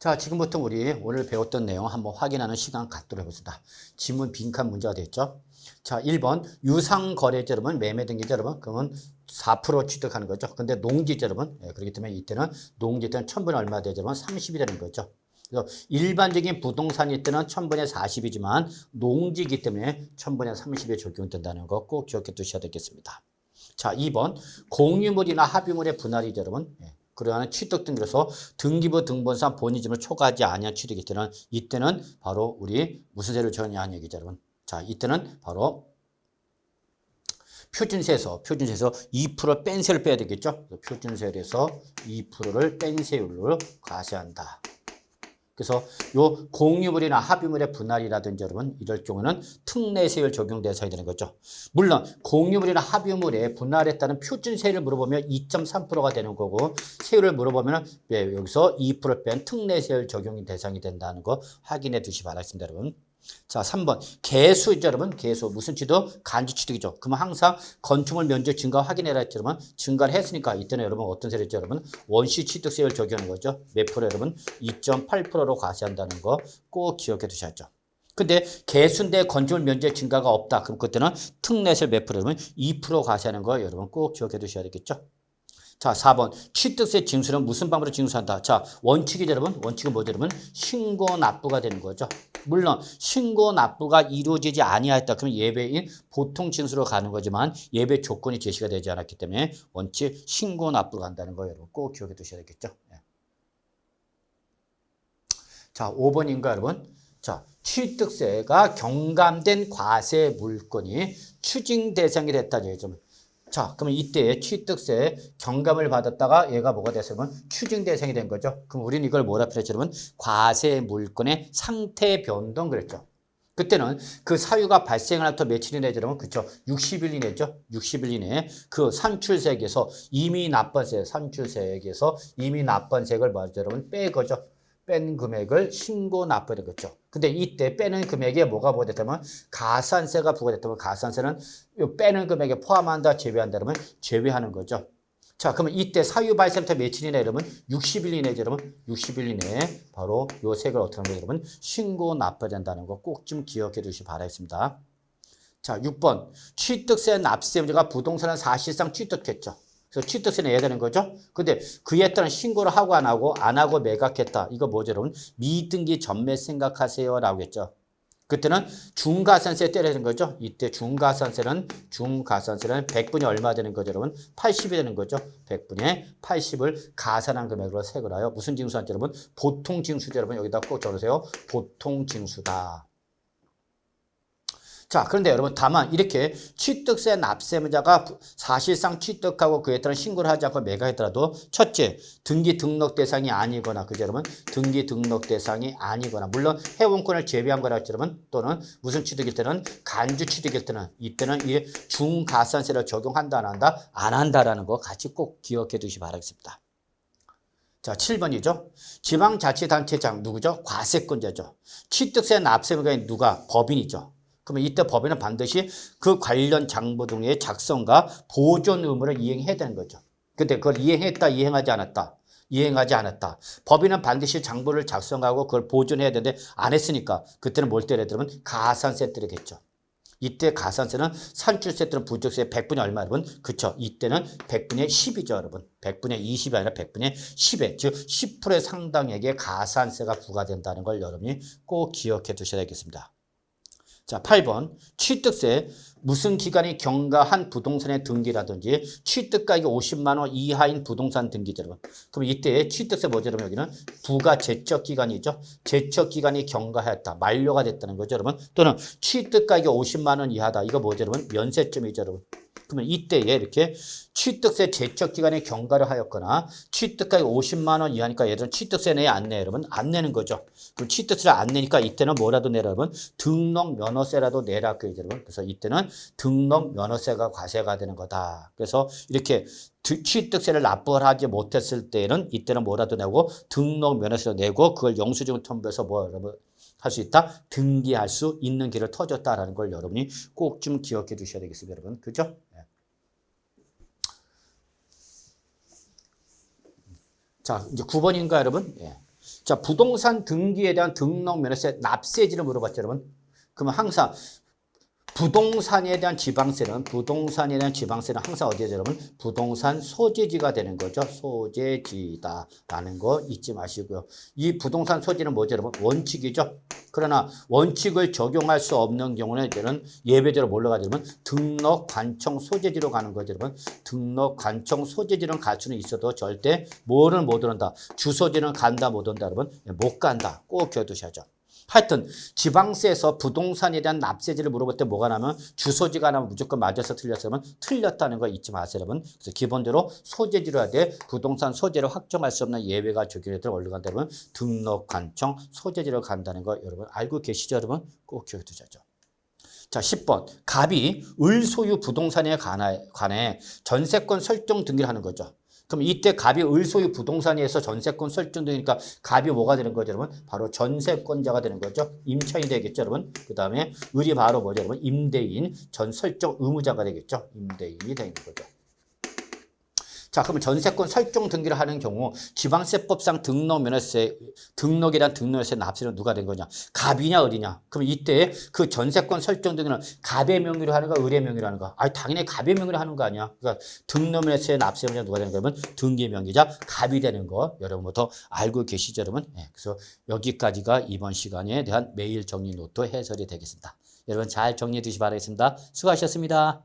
자, 지금부터 우리 오늘 배웠던 내용 한번 확인하는 시간 갖도록 해보겠습니다. 지문 빈칸 문제가 됐죠. 자, 1번 유상거래자 여러분, 매매등기자 여러분, 그러면 4% 취득하는 거죠. 근데 농지자 여러분, 그렇기 때문에 이때는 농지 때는 1000분의 얼마 되죠? 여러분 30이 되는 거죠. 그래서 일반적인 부동산일 때는 1000분의 40이지만 농지이기 때문에 1000분의 30에 적용된다는 거 꼭 기억해 두셔야 되겠습니다. 자, 2번 공유물이나 합유물의 분할이죠, 여러분. 그러한 취득 등기로서 등기부 등본상 본인점을 초과하지 아니한 취득일 때는 이때는 바로 우리 무슨 세를 정의한 얘기죠, 여러분. 자, 이때는 바로 표준세에서 2%를 뺀 세를 빼야 되겠죠. 표준세에서 2%를 뺀 세율로 과세한다. 그래서 요 공유물이나 합유물의 분할이라든지 여러분 이럴 경우는 특례세율 적용 대상이 되는 거죠. 물론 공유물이나 합유물의 분할에 따른 표준세율을 물어보면 2.3%가 되는 거고 세율을 물어보면 여기서 2%를 뺀 특례세율 적용 대상이 된다는 거 확인해 두시기 바라겠습니다, 여러분. 자, 3번 개수죠, 여러분. 개수 무슨 취득? 간주 취득이죠. 그러면 항상 건축물 면적 증가 확인해라 했죠, 여러분. 증가를 했으니까 이때는 여러분 어떤 세율이죠, 여러분? 원시 취득세율 적용하는 거죠. 몇 프로 여러분? 2.8%로 과세한다는 거 꼭 기억해 두셔야죠. 근데 개수인데 건축물 면적 증가가 없다. 그럼 그때는 특례세율 몇 프로 여러분? 2% 과세하는 거 여러분 꼭 기억해 두셔야 되겠죠. 자, 4번 취득세 징수는 무슨 방법으로 징수한다? 자, 원칙이죠, 여러분. 원칙은 뭐죠, 여러분? 신고 납부가 되는 거죠. 물론 신고 납부가 이루어지지 아니하였다. 그러면 예배인 보통 징수로 가는 거지만 예배 조건이 제시가 되지 않았기 때문에 원칙 신고 납부가 한다는 거 여러분 꼭 기억해 두셔야 되겠죠. 자, 5번인가 여러분? 자, 취득세가 경감된 과세 물건이 추징 대상이 됐다죠, 요즘. 자, 그러면 이때 취득세 경감을 받았다가 얘가 뭐가 됐으면 추징 대상이 된 거죠. 그럼 우리는 이걸 뭐라 표현했죠, 여러분? 과세 물건의 상태 변동 그랬죠. 그때는 그 사유가 발생하나부터 며칠 이내죠, 여러분? 그쵸? 60일 이내죠? 60일 이내에 그 산출세액에서 이미 납부세, 산출세액에서 이미 납부세액을 뭐죠, 여러분? 빼거죠. 뺀 금액을 신고 납부해야 되겠죠. 근데 이때 빼는 금액에 뭐가 부과됐다면 가산세가 부과됐다면 가산세는 빼는 금액에 포함한다, 제외한다 그러면 제외하는 거죠. 자, 그러면 이때 사유 발생부터 며칠 이내 여러분? 60일 이내죠, 여러분. 60일 이내에 바로 요 세액을 어떻게 하는 거예요, 여러분? 신고 납부해야 된다는 거 꼭 좀 기억해 두시기 바라겠습니다. 자, 6번. 취득세 납세 문제가 부동산은 사실상 취득했죠. 그래서 취득세 내야 되는 거죠. 근데 그에 따른 신고를 하고 안 하고 매각했다. 이거 뭐죠, 여러분? 미등기 전매 생각하세요. 라고 했죠. 그때는 중가산세 때리는 거죠. 이때 중가산세는 100분이 얼마 되는 거죠, 여러분? 80이 되는 거죠. 100분의 80을 가산한 금액으로 세액을 하여 무슨 징수한지 여러분? 보통징수죠, 여러분. 여기다 꼭 적으세요. 보통징수다. 자, 그런데 여러분 다만 이렇게 취득세 납세자가 사실상 취득하고 그에 따른 신고를 하지 않고 매각했더라도 첫째, 등기 등록 대상이 아니거나 그죠, 여러분? 등기 등록 대상이 아니거나 물론 회원권을 제외한 거라 했죠, 여러분? 또는 무슨 취득일 때는 간주 취득일 때는 이때는 이 중가산세를 적용한다 안 한다? 안 한다라는 거 같이 꼭 기억해 두시기 바라겠습니다. 자, 7번이죠. 지방자치단체장 누구죠? 과세권자죠. 취득세 납세자가 누가? 법인이죠. 그러면 이때 법인은 반드시 그 관련 장부 등의 작성과 보존 의무를 이행해야 되는 거죠. 근데 그걸 이행했다, 이행하지 않았다. 이행하지 않았다. 법인은 반드시 장부를 작성하고 그걸 보존해야 되는데 안 했으니까 그때는 뭘 때려야 되면 가산세 때리겠죠. 이때 가산세는 산출세 또는 부적세 100분의 얼마 여러분? 그쵸. 이때는 100분의 10이죠, 여러분. 100분의 20이 아니라 100분의 10에 즉 10%의 상당액의 가산세가 부과된다는 걸 여러분이 꼭 기억해 두셔야 되겠습니다. 자, 8번 취득세 무슨 기간이 경과한 부동산의 등기라든지 취득가액이 50만 원 이하인 부동산 등기죠, 여러분. 그럼 이때 취득세 뭐죠, 여러분? 여기는 부가 제척 기간이죠. 제척 기간이 경과했다, 만료가 됐다는 거죠, 여러분. 또는 취득가액이 50만 원 이하다. 이거 뭐죠, 여러분? 면세점이죠, 여러분. 그러면 이때에 이렇게 취득세 제척 기간에 경과를 하였거나 취득가액 50만 원 이하니까 얘들은 취득세 내야 안 내요, 여러분? 안 내는 거죠. 그럼 취득세를 안 내니까 이때는 뭐라도 내라, 여러분? 등록 면허세라도 내라, 그 여러분. 그래서 이때는 등록 면허세가 과세가 되는 거다. 그래서 이렇게 취득세를 납부를 하지 못했을 때는 이때는 뭐라도 내고 등록 면허세를 내고 그걸 영수증을 첨부해서 뭐 여러분 할 수 있다? 등기할 수 있는 길을 터줬다라는 걸 여러분이 꼭 좀 기억해 두셔야 되겠습니다, 여러분. 그죠? 자, 이제 9번인가, 여러분? 예. 자, 부동산 등기에 대한 등록 면허세 납세지를 물어봤죠, 여러분. 그러면 항상 부동산에 대한 지방세는 항상 어디에 여러분? 부동산 소재지가 되는 거죠. 소재지다라는 거 잊지 마시고요. 이 부동산 소재는 뭐죠, 여러분? 원칙이죠. 그러나 원칙을 적용할 수 없는 경우는 이제는 예외적으로 뭘로 가죠, 여러분? 등록 관청 소재지로 가는 거죠, 여러분. 등록 관청 소재지는 갈 수는 있어도 절대 뭐를 못 온다. 주소지는 간다 못 온다, 여러분. 못 간다. 꼭 기억두셔야죠. 하여튼 지방세에서 부동산에 대한 납세지를 물어볼 때 뭐가 나면 주소지가 나면 무조건 맞아서 틀렸으면 틀렸다는 거 잊지 마세요, 여러분. 그래서 기본적으로 소재지로 해야 돼. 부동산 소재를 확정할 수 없는 예외가 적용이 되도록 어디로 간다, 여러분? 등록 관청 소재지로 간다는 거 여러분 알고 계시죠, 여러분? 꼭 기억해 두셔야죠. 자, 10번. 갑이 을소유 부동산에 관해 전세권 설정 등기를 하는 거죠. 그럼 이때 갑이 을소유 부동산에서 전세권 설정 등이니까 갑이 뭐가 되는 거죠, 여러분? 바로 전세권자가 되는 거죠. 임차인이 되겠죠, 여러분. 그 다음에 을이 바로 뭐죠, 여러분? 임대인, 전 설정 의무자가 되겠죠. 임대인이 되는 거죠. 자, 그러면 전세권 설정 등기를 하는 경우 지방세법상 등록에 대한 등록면허세 납세는 누가 된 거냐? 갑이냐 을이냐? 그럼 이때 그 전세권 설정 등기는 갑의 명의로 하는가 을의 명의로 하는가? 아, 당연히 갑의 명의로 하는 거 아니야. 그러니까 등록면허세 납세는 누가 되는 거냐면 등기 명의자 갑이 되는 거 여러분부터 알고 계시죠, 여러분? 네, 그래서 여기까지가 이번 시간에 대한 매일 정리 노트 해설이 되겠습니다. 여러분 잘 정리해 두시기 바라겠습니다. 수고하셨습니다.